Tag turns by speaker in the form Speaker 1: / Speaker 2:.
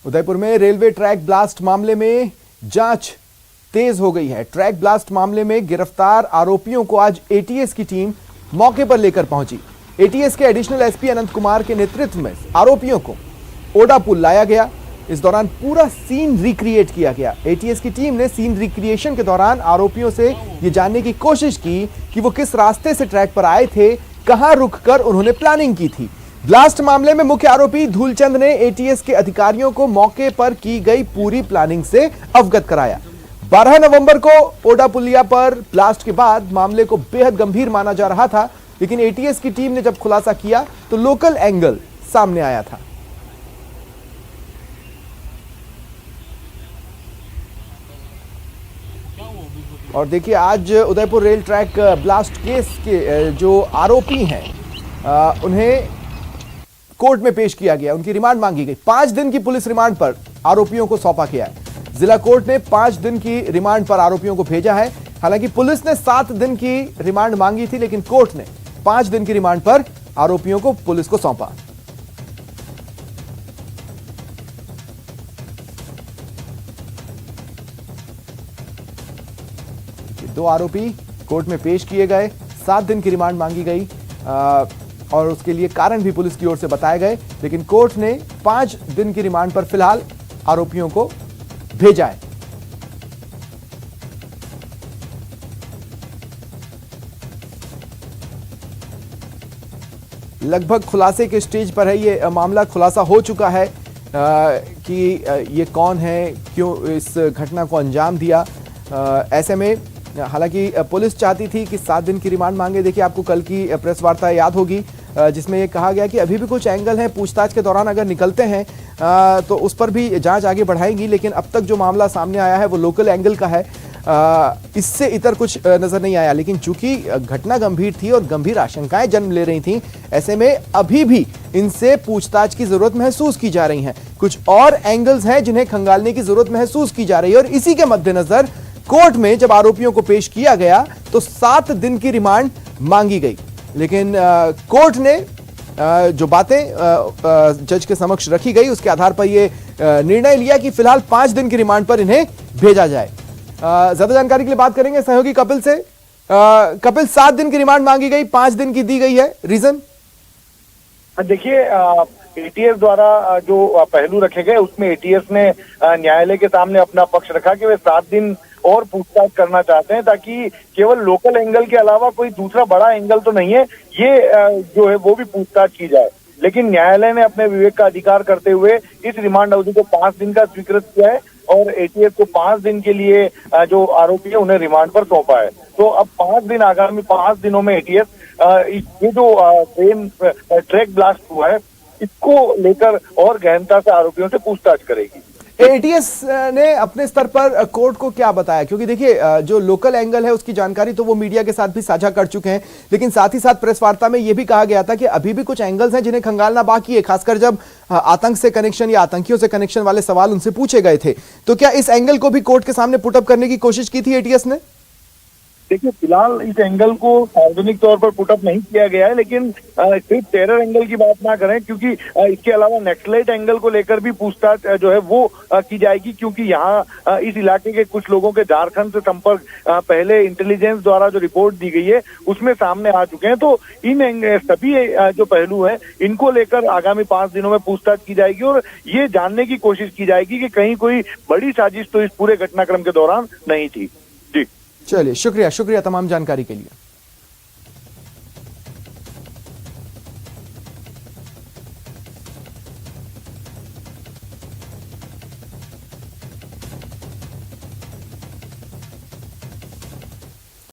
Speaker 1: उदयपुर में railway track blast मामले में जांच तेज हो गई है। ट्रैक ब्लास्ट मामले में गिरफ्तार आरोपियों को आज एटीएस की टीम मौके पर लेकर पहुंची। एटीएस के एडिशनल एसपी अनंत कुमार के नेतृत्व में आरोपियों को ओडा पुल लाया गया। इस दौरान पूरा सीन रिक्रिएट किया गया। एटीएस की टीम ने सीन रिक्रिएशन के दौरान आरोपियों से यह जानने की कोशिश की कि वो किस रास्ते से ट्रैक पर आए थे, कहां रुककर उन्होंने प्लानिंग की थी। ब्लास्ट मामले में मुख्य आरोपी धूलचंद ने एटीएस के अधिकारियों को मौके पर की गई पूरी प्लानिंग से अवगत कराया। 12 नवंबर को ओडा पुलिया पर ब्लास्ट के बाद मामले को बेहद गंभीर माना जा रहा था, लेकिन एटीएस की टीम ने जब खुलासा किया तो लोकल एंगल सामने आया था। और देखिए, आज Udaipur rail track blast case के जो आरोपी हैं उन्हें कोर्ट में पेश किया गया। उनकी रिमांड मांगी गई। 5 दिन की पुलिस रिमांड पर आरोपियों को सौंपा गया है। जिला कोर्ट ने 5 दिन की रिमांड पर आरोपियों को भेजा है। हालांकि पुलिस ने 7 दिन की रिमांड मांगी थी, लेकिन कोर्ट ने 5 दिन की रिमांड पर आरोपियों को पुलिस को सौंपा। दो आरोपी कोर्ट में पेश किए गए, 7 दिन की रिमांड मांगी गई और उसके लिए कारण भी पुलिस की ओर से बताए गए, लेकिन कोर्ट ने 5 दिन की रिमांड पर फिलहाल आरोपियों को भेजा है। लगभग खुलासे के स्टेज पर है ये मामला। खुलासा हो चुका है कि ये कौन है, क्यों इस घटना को अंजाम दिया। ऐसे में हालांकि पुलिस चाहती थी कि 7 दिन की रिमांड मांगे। देखिए, आपको कल की प्रेस वार्ता याद होगी जिसमें यह कहा गया कि अभी भी कुछ एंगल हैं, पूछताछ के दौरान अगर निकलते हैं तो उस पर भी जांच आगे बढ़ाएंगी। लेकिन अब तक जो मामला सामने आया है वो लोकल एंगल का है। इससे इतर कुछ नजर नहीं आया। लेकिन चूंकि घटना गंभीर थी और गंभीर आशंकाएं जन्म ले रही थी, ऐसे में अभी भी इनसे पूछताछ की जरूरत महसूस की जा रही है। कुछ और एंगल्स हैं जिन्हें खंगालने की जरूरत महसूस की जा रही है। और इसी के मद्देनजर कोर्ट में जब आरोपियों को पेश किया गया तो 7 दिन की रिमांड मांगी गई, लेकिन कोर्ट ने जो बातें जज के समक्ष रखी गई उसके आधार पर यह निर्णय लिया कि फिलहाल 5 दिन की रिमांड पर इन्हें भेजा जाए। ज्यादा जानकारी के लिए बात करेंगे सहयोगी कपिल से। कपिल, 7 दिन की रिमांड मांगी गई, 5 दिन की दी गई है, रीजन?
Speaker 2: देखिए, एटीएस द्वारा जो पहलू रखे गए उसमें एटीएस ने न्यायालय के सामने अपना पक्ष रखा कि वे 7 दिन और पूछताछ करना चाहते हैं, ताकि केवल लोकल एंगल के अलावा कोई दूसरा बड़ा एंगल तो नहीं है, ये जो है वो भी पूछताछ की जाए। लेकिन न्यायालय ने अपने विवेक का अधिकार करते हुए इस रिमांड अवधि को 5 दिन का स्वीकृत किया है और एटीएस को 5 दिन के लिए जो आरोपी है उन्हें रिमांड पर सौंपा है। तो अब 5 दिन, आगामी 5 दिनों में एटीएस ये जो ट्रेन ट्रैक ब्लास्ट हुआ है इसको लेकर और गहनता से आरोपियों से पूछताछ करेगी।
Speaker 1: एटीएस ने अपने स्तर पर कोर्ट को क्या बताया? क्योंकि देखिए, जो लोकल एंगल है उसकी जानकारी तो वो मीडिया के साथ भी साझा कर चुके हैं, लेकिन साथ ही साथ प्रेस वार्ता में यह भी कहा गया था कि अभी भी कुछ एंगल्स हैं जिन्हें खंगालना बाकी है। खासकर जब आतंक से कनेक्शन या आतंकियों से कनेक्शन वाले सवाल उनसे पूछे गए थे, तो क्या इस एंगल को भी कोर्ट के सामने पुटअप करने की कोशिश की थी एटीएस ने?
Speaker 2: देखिए, फिलहाल इस एंगल को सार्वजनिक तौर पर पुटअप नहीं किया गया है, लेकिन सिर्फ टेरर एंगल की बात ना करें, क्योंकि इसके अलावा नक्सलाइट एंगल को लेकर भी पूछताछ जो है वो की जाएगी। क्योंकि यहाँ इस इलाके के कुछ लोगों के झारखंड से संपर्क पहले इंटेलिजेंस द्वारा जो रिपोर्ट दी गई है उसमें सामने आ चुके हैं। तो इन सभी जो पहलू है इनको लेकर आगामी 5 दिनों में पूछताछ की जाएगी और ये जानने की कोशिश की जाएगी कि कहीं कोई बड़ी साजिश तो इस पूरे घटनाक्रम के दौरान नहीं थी। जी
Speaker 1: चलिए, शुक्रिया तमाम जानकारी के लिए।